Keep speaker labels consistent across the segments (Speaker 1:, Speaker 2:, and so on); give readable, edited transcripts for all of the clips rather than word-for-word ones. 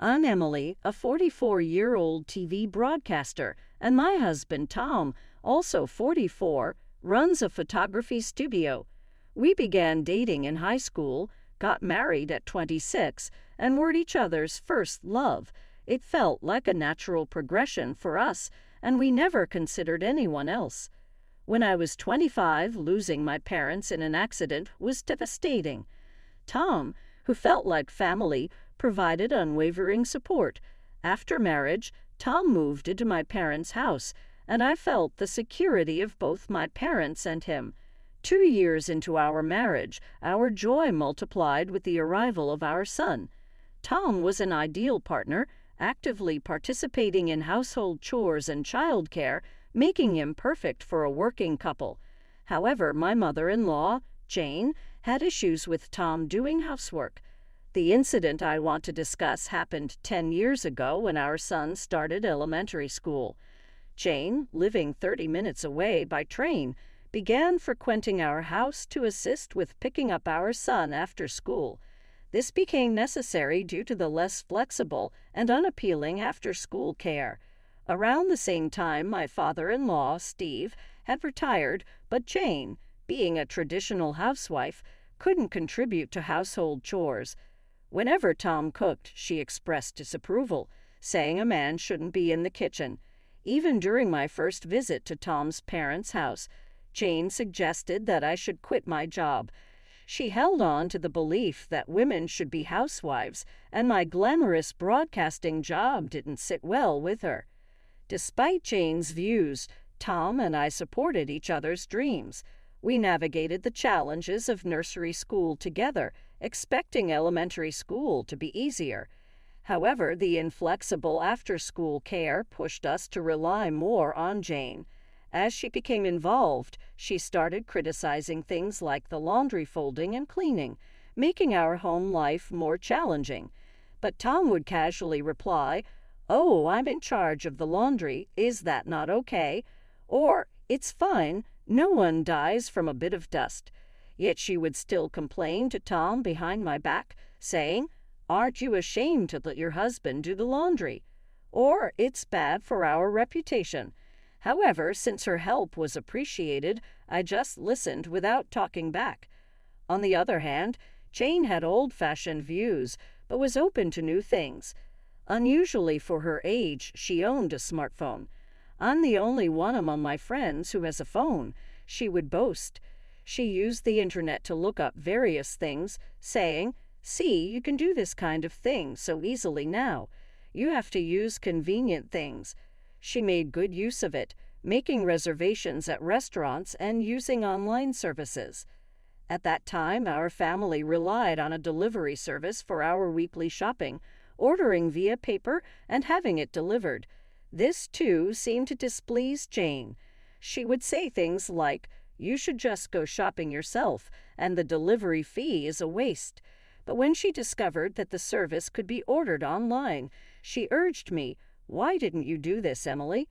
Speaker 1: I'm Emily, a 44-year-old TV broadcaster, and my husband Tom, also 44, runs a photography studio. We began dating in high school, got married at 26, and were each other's first love. It felt like a natural progression for us, and we never considered anyone else. When I was 25, losing my parents in an accident was devastating. Tom, who felt like family, provided unwavering support. After marriage, Tom moved into my parents' house, and I felt the security of both my parents and him. 2 years into our marriage, our joy multiplied with the arrival of our son. Tom was an ideal partner, actively participating in household chores and childcare, making him perfect for a working couple. However, my mother-in-law, Jane, had issues with Tom doing housework. The incident I want to discuss happened 10 years ago when our son started elementary school. Jane, living 30 minutes away by train, began frequenting our house to assist with picking up our son after school. This became necessary due to the less flexible and unappealing after-school care. Around the same time, my father-in-law, Steve, had retired, but Jane, being a traditional housewife, couldn't contribute to household chores. Whenever Tom cooked, she expressed disapproval, saying a man shouldn't be in the kitchen. Even during my first visit to Tom's parents' house, Jane suggested that I should quit my job. She held on to the belief that women should be housewives, and my glamorous broadcasting job didn't sit well with her. Despite Jane's views, Tom and I supported each other's dreams. We navigated the challenges of nursery school together, expecting elementary school to be easier. However, the inflexible after-school care pushed us to rely more on Jane. As she became involved, she started criticizing things like the laundry folding and cleaning, making our home life more challenging. But Tom would casually reply, "Oh, I'm in charge of the laundry. Is that not okay?" Or, "It's fine. No one dies from a bit of dust." Yet she would still complain to Tom behind my back, saying, "Aren't you ashamed to let your husband do the laundry?" Or, "It's bad for our reputation." However, since her help was appreciated, I just listened without talking back. On the other hand, Jane had old-fashioned views, but was open to new things. Unusually for her age, she owned a smartphone. "I'm the only one among my friends who has a phone," she would boast. She used the internet to look up various things, saying, "See, you can do this kind of thing so easily now. You have to use convenient things." She made good use of it, making reservations at restaurants and using online services. At that time, our family relied on a delivery service for our weekly shopping, ordering via paper and having it delivered. This, too, seemed to displease Jane. She would say things like, "You should just go shopping yourself, and the delivery fee is a waste." But when she discovered that the service could be ordered online, she urged me, "Why didn't you do this, Emily?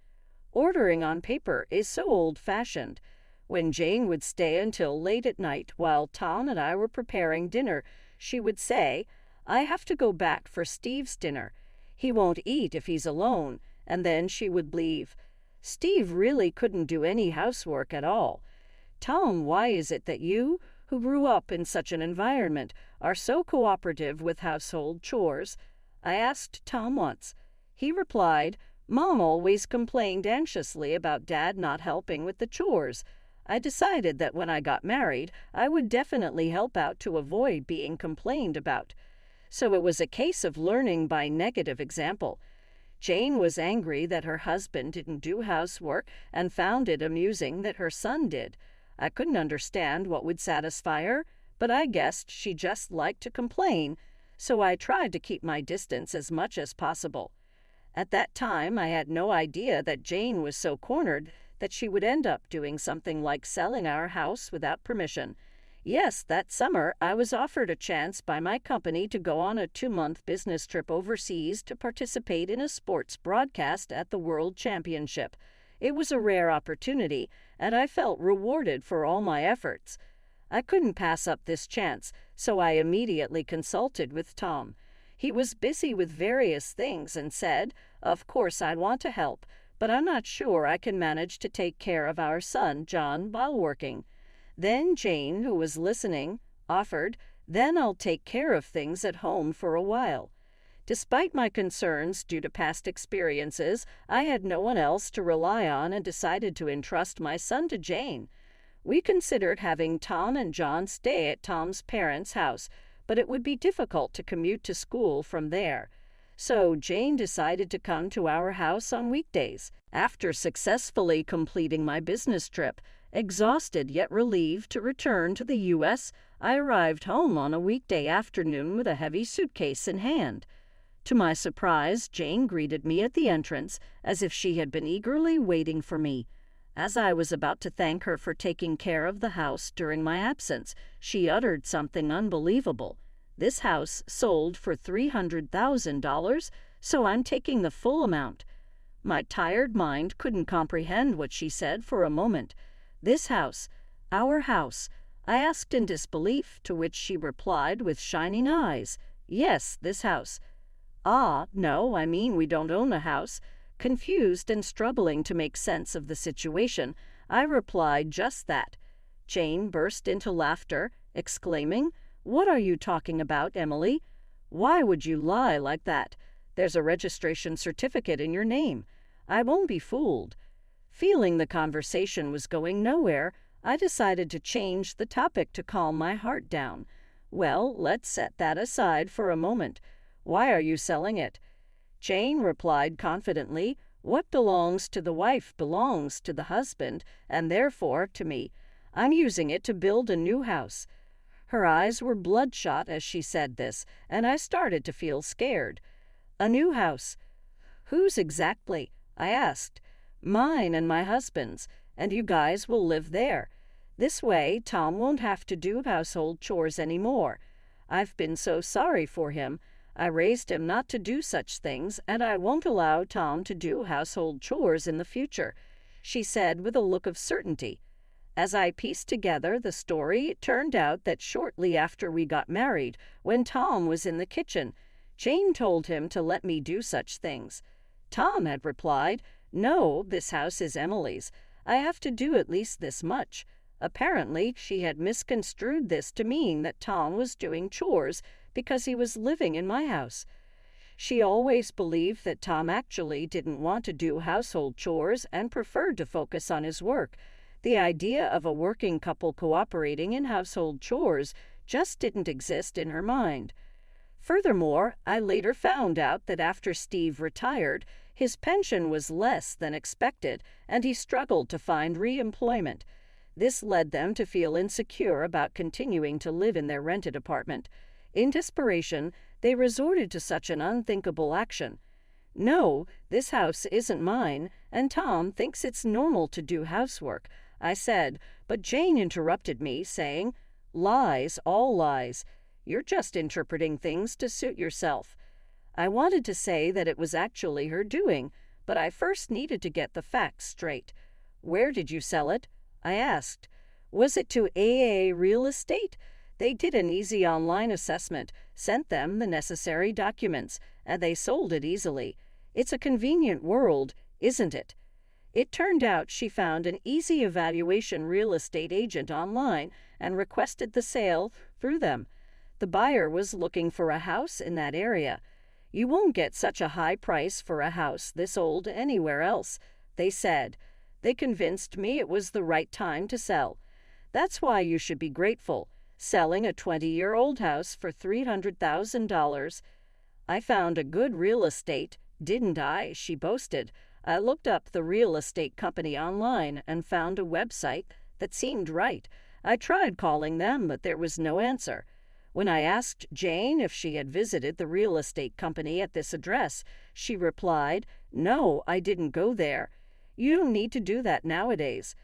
Speaker 1: Ordering on paper is so old-fashioned." When Jane would stay until late at night while Tom and I were preparing dinner, she would say, "I have to go back for Steve's dinner. He won't eat if he's alone," and then she would leave. Steve really couldn't do any housework at all. "Tom, why is it that you, who grew up in such an environment, are so cooperative with household chores?" I asked Tom once. He replied, "Mom always complained anxiously about Dad not helping with the chores. I decided that when I got married, I would definitely help out to avoid being complained about." So it was a case of learning by negative example. Jane was angry that her husband didn't do housework and found it amusing that her son did. I couldn't understand what would satisfy her, but I guessed she just liked to complain, so I tried to keep my distance as much as possible. At that time, I had no idea that Jane was so cornered that she would end up doing something like selling our house without permission. Yes, that summer, I was offered a chance by my company to go on a 2-month business trip overseas to participate in a sports broadcast at the World Championship. It was a rare opportunity, and I felt rewarded for all my efforts. I couldn't pass up this chance, so I immediately consulted with Tom. He was busy with various things and said, "Of course I'd want to help, but I'm not sure I can manage to take care of our son, John, while working." Then Jane, who was listening, offered, "Then I'll take care of things at home for a while." Despite my concerns due to past experiences, I had no one else to rely on and decided to entrust my son to Jane. We considered having Tom and John stay at Tom's parents' house, but it would be difficult to commute to school from there. So Jane decided to come to our house on weekdays. After successfully completing my business trip, exhausted yet relieved to return to the U.S., I arrived home on a weekday afternoon with a heavy suitcase in hand. To my surprise, Jane greeted me at the entrance as if she had been eagerly waiting for me. As I was about to thank her for taking care of the house during my absence, she uttered something unbelievable. "This house sold for $300,000, so I'm taking the full amount." My tired mind couldn't comprehend what she said for a moment. "This house, our house?" I asked in disbelief, to which she replied with shining eyes, "Yes, this house." "Ah, no, I mean we don't own a house." Confused and struggling to make sense of the situation, I replied just that. Jane burst into laughter, exclaiming, "What are you talking about, Emily? Why would you lie like that? There's a registration certificate in your name. I won't be fooled." Feeling the conversation was going nowhere, I decided to change the topic to calm my heart down. "Well, let's set that aside for a moment. Why are you selling it?" Jane replied confidently, "What belongs to the wife belongs to the husband, and therefore to me. I'm using it to build a new house." Her eyes were bloodshot as she said this, and I started to feel scared. "A new house? Whose exactly?" I asked. "Mine and my husband's, and you guys will live there. This way, Tom won't have to do household chores anymore. I've been so sorry for him. I raised him not to do such things, and I won't allow Tom to do household chores in the future," she said with a look of certainty. As I pieced together the story, it turned out that shortly after we got married, when Tom was in the kitchen, Jane told him to let me do such things. Tom had replied, "No, this house is Emily's. I have to do at least this much." Apparently, she had misconstrued this to mean that Tom was doing chores because he was living in my house. She always believed that Tom actually didn't want to do household chores and preferred to focus on his work. The idea of a working couple cooperating in household chores just didn't exist in her mind. Furthermore, I later found out that after Steve retired, his pension was less than expected, and he struggled to find re-employment. This led them to feel insecure about continuing to live in their rented apartment. In desperation, they resorted to such an unthinkable action. "No, this house isn't mine, and Tom thinks it's normal to do housework," I said, but Jane interrupted me, saying, "Lies, all lies. You're just interpreting things to suit yourself." I wanted to say that it was actually her doing, but I first needed to get the facts straight. "Where did you sell it?" I asked. "Was it to AA Real Estate? They did an easy online assessment, sent them the necessary documents, and they sold it easily. It's a convenient world, isn't it?" It turned out she found an easy evaluation real estate agent online and requested the sale through them. The buyer was looking for a house in that area. "You won't get such a high price for a house this old anywhere else," they said. They convinced me it was the right time to sell. "That's why you should be grateful. Selling a 20-year-old house for $300,000. I found a good real estate, didn't I?" she boasted. I looked up the real estate company online and found a website that seemed right. I tried calling them, but there was no answer. When I asked Jane if she had visited the real estate company at this address, she replied, "No, I didn't go there. You don't need to do that nowadays."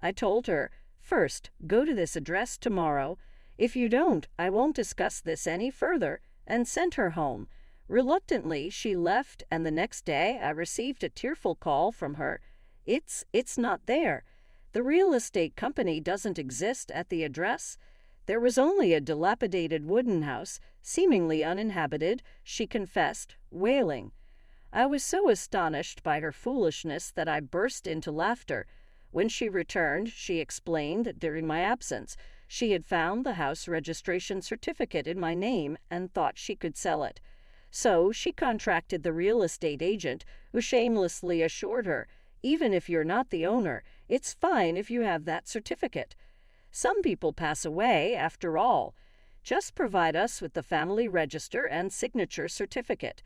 Speaker 1: I told her, "First, go to this address tomorrow. If you don't, I won't discuss this any further," and sent her home. Reluctantly, she left, and the next day I received a tearful call from her. It's not there. The real estate company doesn't exist at the address. There was only a dilapidated wooden house, seemingly uninhabited, she confessed, wailing. I was so astonished by her foolishness that I burst into laughter. When she returned, she explained that during my absence, she had found the house registration certificate in my name and thought she could sell it. So she contracted the real estate agent, who shamelessly assured her, even if you're not the owner, it's fine if you have that certificate. Some people pass away, after all. Just provide us with the family register and signature certificate.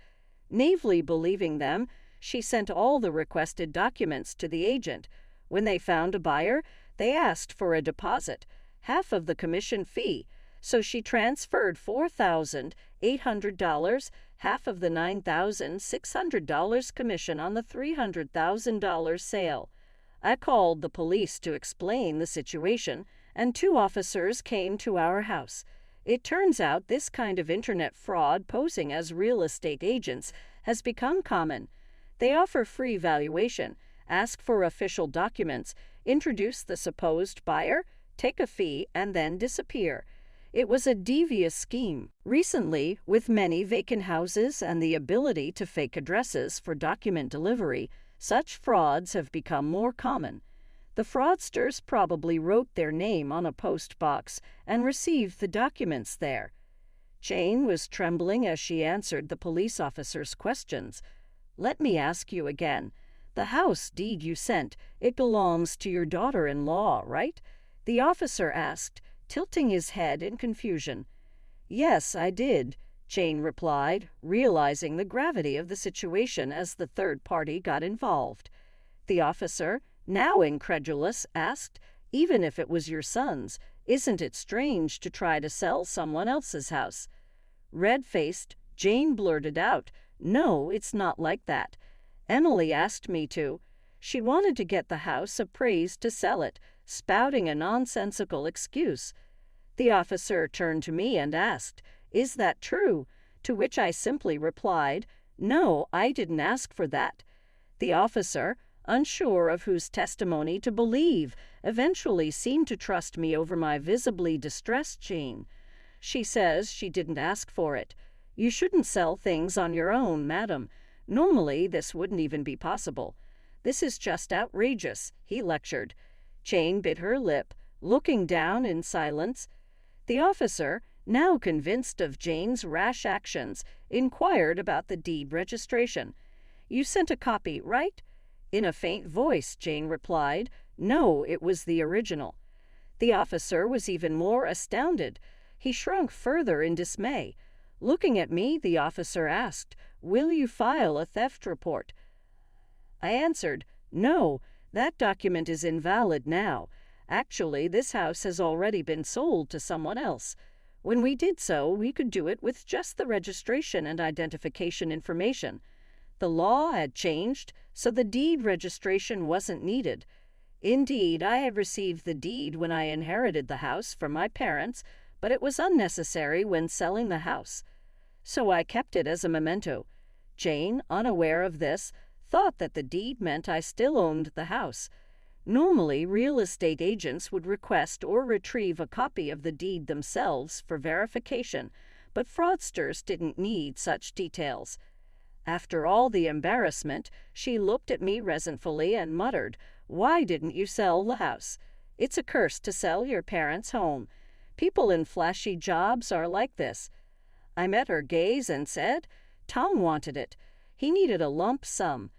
Speaker 1: Naively believing them, she sent all the requested documents to the agent. When they found a buyer, they asked for a deposit, half of the commission fee, so she transferred $4,800, half of the $9,600 commission on the $300,000 sale. I called the police to explain the situation, and 2 officers came to our house. It turns out this kind of internet fraud posing as real estate agents has become common. They offer free valuation, ask for official documents, introduce the supposed buyer, take a fee, and then disappear. It was a devious scheme. Recently, with many vacant houses and the ability to fake addresses for document delivery, such frauds have become more common. The fraudsters probably wrote their name on a post box and received the documents there. Jane was trembling as she answered the police officer's questions. Let me ask you again. The house deed you sent, it belongs to your daughter-in-law, right? The officer asked, tilting his head in confusion. Yes, I did, Jane replied, realizing the gravity of the situation as the third party got involved. The officer, now incredulous, asked, even if it was your son's, isn't it strange to try to sell someone else's house? Red-faced, Jane blurted out, no, it's not like that. Emily asked me to. She wanted to get the house appraised to sell it, spouting a nonsensical excuse. The officer turned to me and asked, is that true? To which I simply replied, no, I didn't ask for that. The officer, unsure of whose testimony to believe, eventually seemed to trust me over my visibly distressed Jane. She says she didn't ask for it. You shouldn't sell things on your own, madam. Normally, this wouldn't even be possible. This is just outrageous, he lectured. Jane bit her lip, looking down in silence. The officer, now convinced of Jane's rash actions, inquired about the deed registration. You sent a copy, right? In a faint voice, Jane replied, no, it was the original. The officer was even more astounded. He shrunk further in dismay. Looking at me, the officer asked, will you file a theft report? I answered, no, that document is invalid now. Actually, this house has already been sold to someone else. When we did so, we could do it with just the registration and identification information. The law had changed, so the deed registration wasn't needed. Indeed, I had received the deed when I inherited the house from my parents, but it was unnecessary when selling the house. So I kept it as a memento. Jane, unaware of this, thought that the deed meant I still owned the house. Normally, real estate agents would request or retrieve a copy of the deed themselves for verification, but fraudsters didn't need such details. After all the embarrassment, she looked at me resentfully and muttered, why didn't you sell the house? It's a curse to sell your parents' home. People in flashy jobs are like this. I met her gaze and said, Tom wanted it. He needed a lump sum.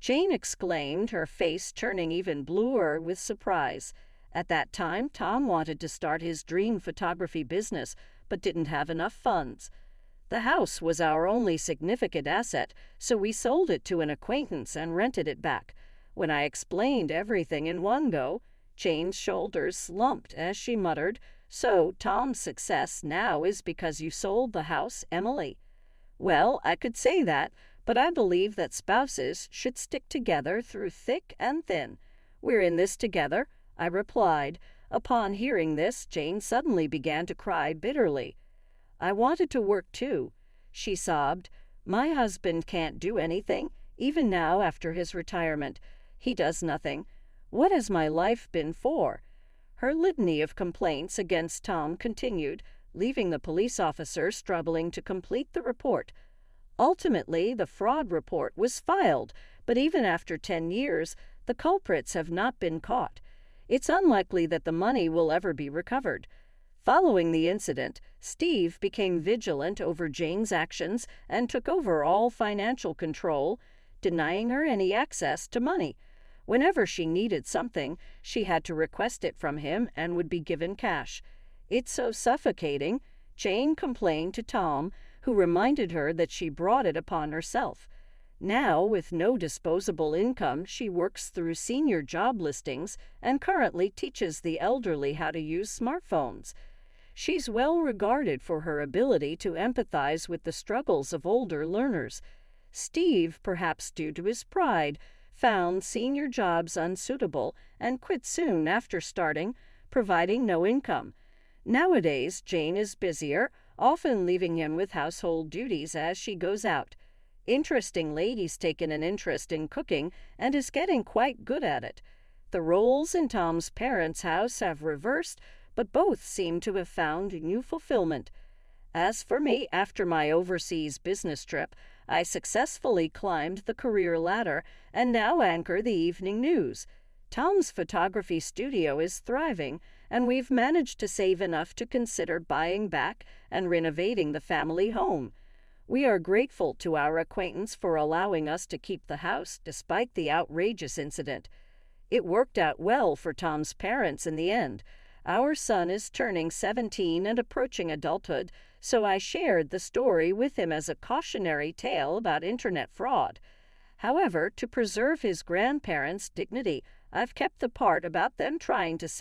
Speaker 1: Jane exclaimed, her face turning even bluer with surprise. At that time, Tom wanted to start his dream photography business, but didn't have enough funds. The house was our only significant asset, so we sold it to an acquaintance and rented it back. When I explained everything in one go, Jane's shoulders slumped as she muttered, so Tom's success now is because you sold the house, Emily. Well, I could say that, but I believe that spouses should stick together through thick and thin. We're in this together, I replied. Upon hearing this, Jane suddenly began to cry bitterly. I wanted to work too, she sobbed. My husband can't do anything, even now after his retirement. He does nothing. What has my life been for? Her litany of complaints against Tom continued, leaving the police officer struggling to complete the report. Ultimately, the fraud report was filed, but even after 10 years, the culprits have not been caught. It's unlikely that the money will ever be recovered. Following the incident, Steve became vigilant over Jane's actions and took over all financial control, denying her any access to money. Whenever she needed something, she had to request it from him and would be given cash. "It's so suffocating," Jane complained to Tom, who reminded her that she brought it upon herself. Now, with no disposable income, she works through senior job listings and currently teaches the elderly how to use smartphones. She's well regarded for her ability to empathize with the struggles of older learners. Steve, perhaps due to his pride, found senior jobs unsuitable and quit soon after starting, providing no income. Nowadays, Jane is busier, often leaving him with household duties as she goes out. Interestingly, he's taken an interest in cooking and is getting quite good at it. The roles in Tom's parents' house have reversed, but both seem to have found new fulfillment. As for me, after my overseas business trip, I successfully climbed the career ladder and now anchor the evening news. Tom's photography studio is thriving, and we've managed to save enough to consider buying back and renovating the family home. We are grateful to our acquaintance for allowing us to keep the house despite the outrageous incident. It worked out well for Tom's parents in the end. Our son is turning 17 and approaching adulthood, so I shared the story with him as a cautionary tale about internet fraud. However, to preserve his grandparents' dignity, I've kept the part about them trying to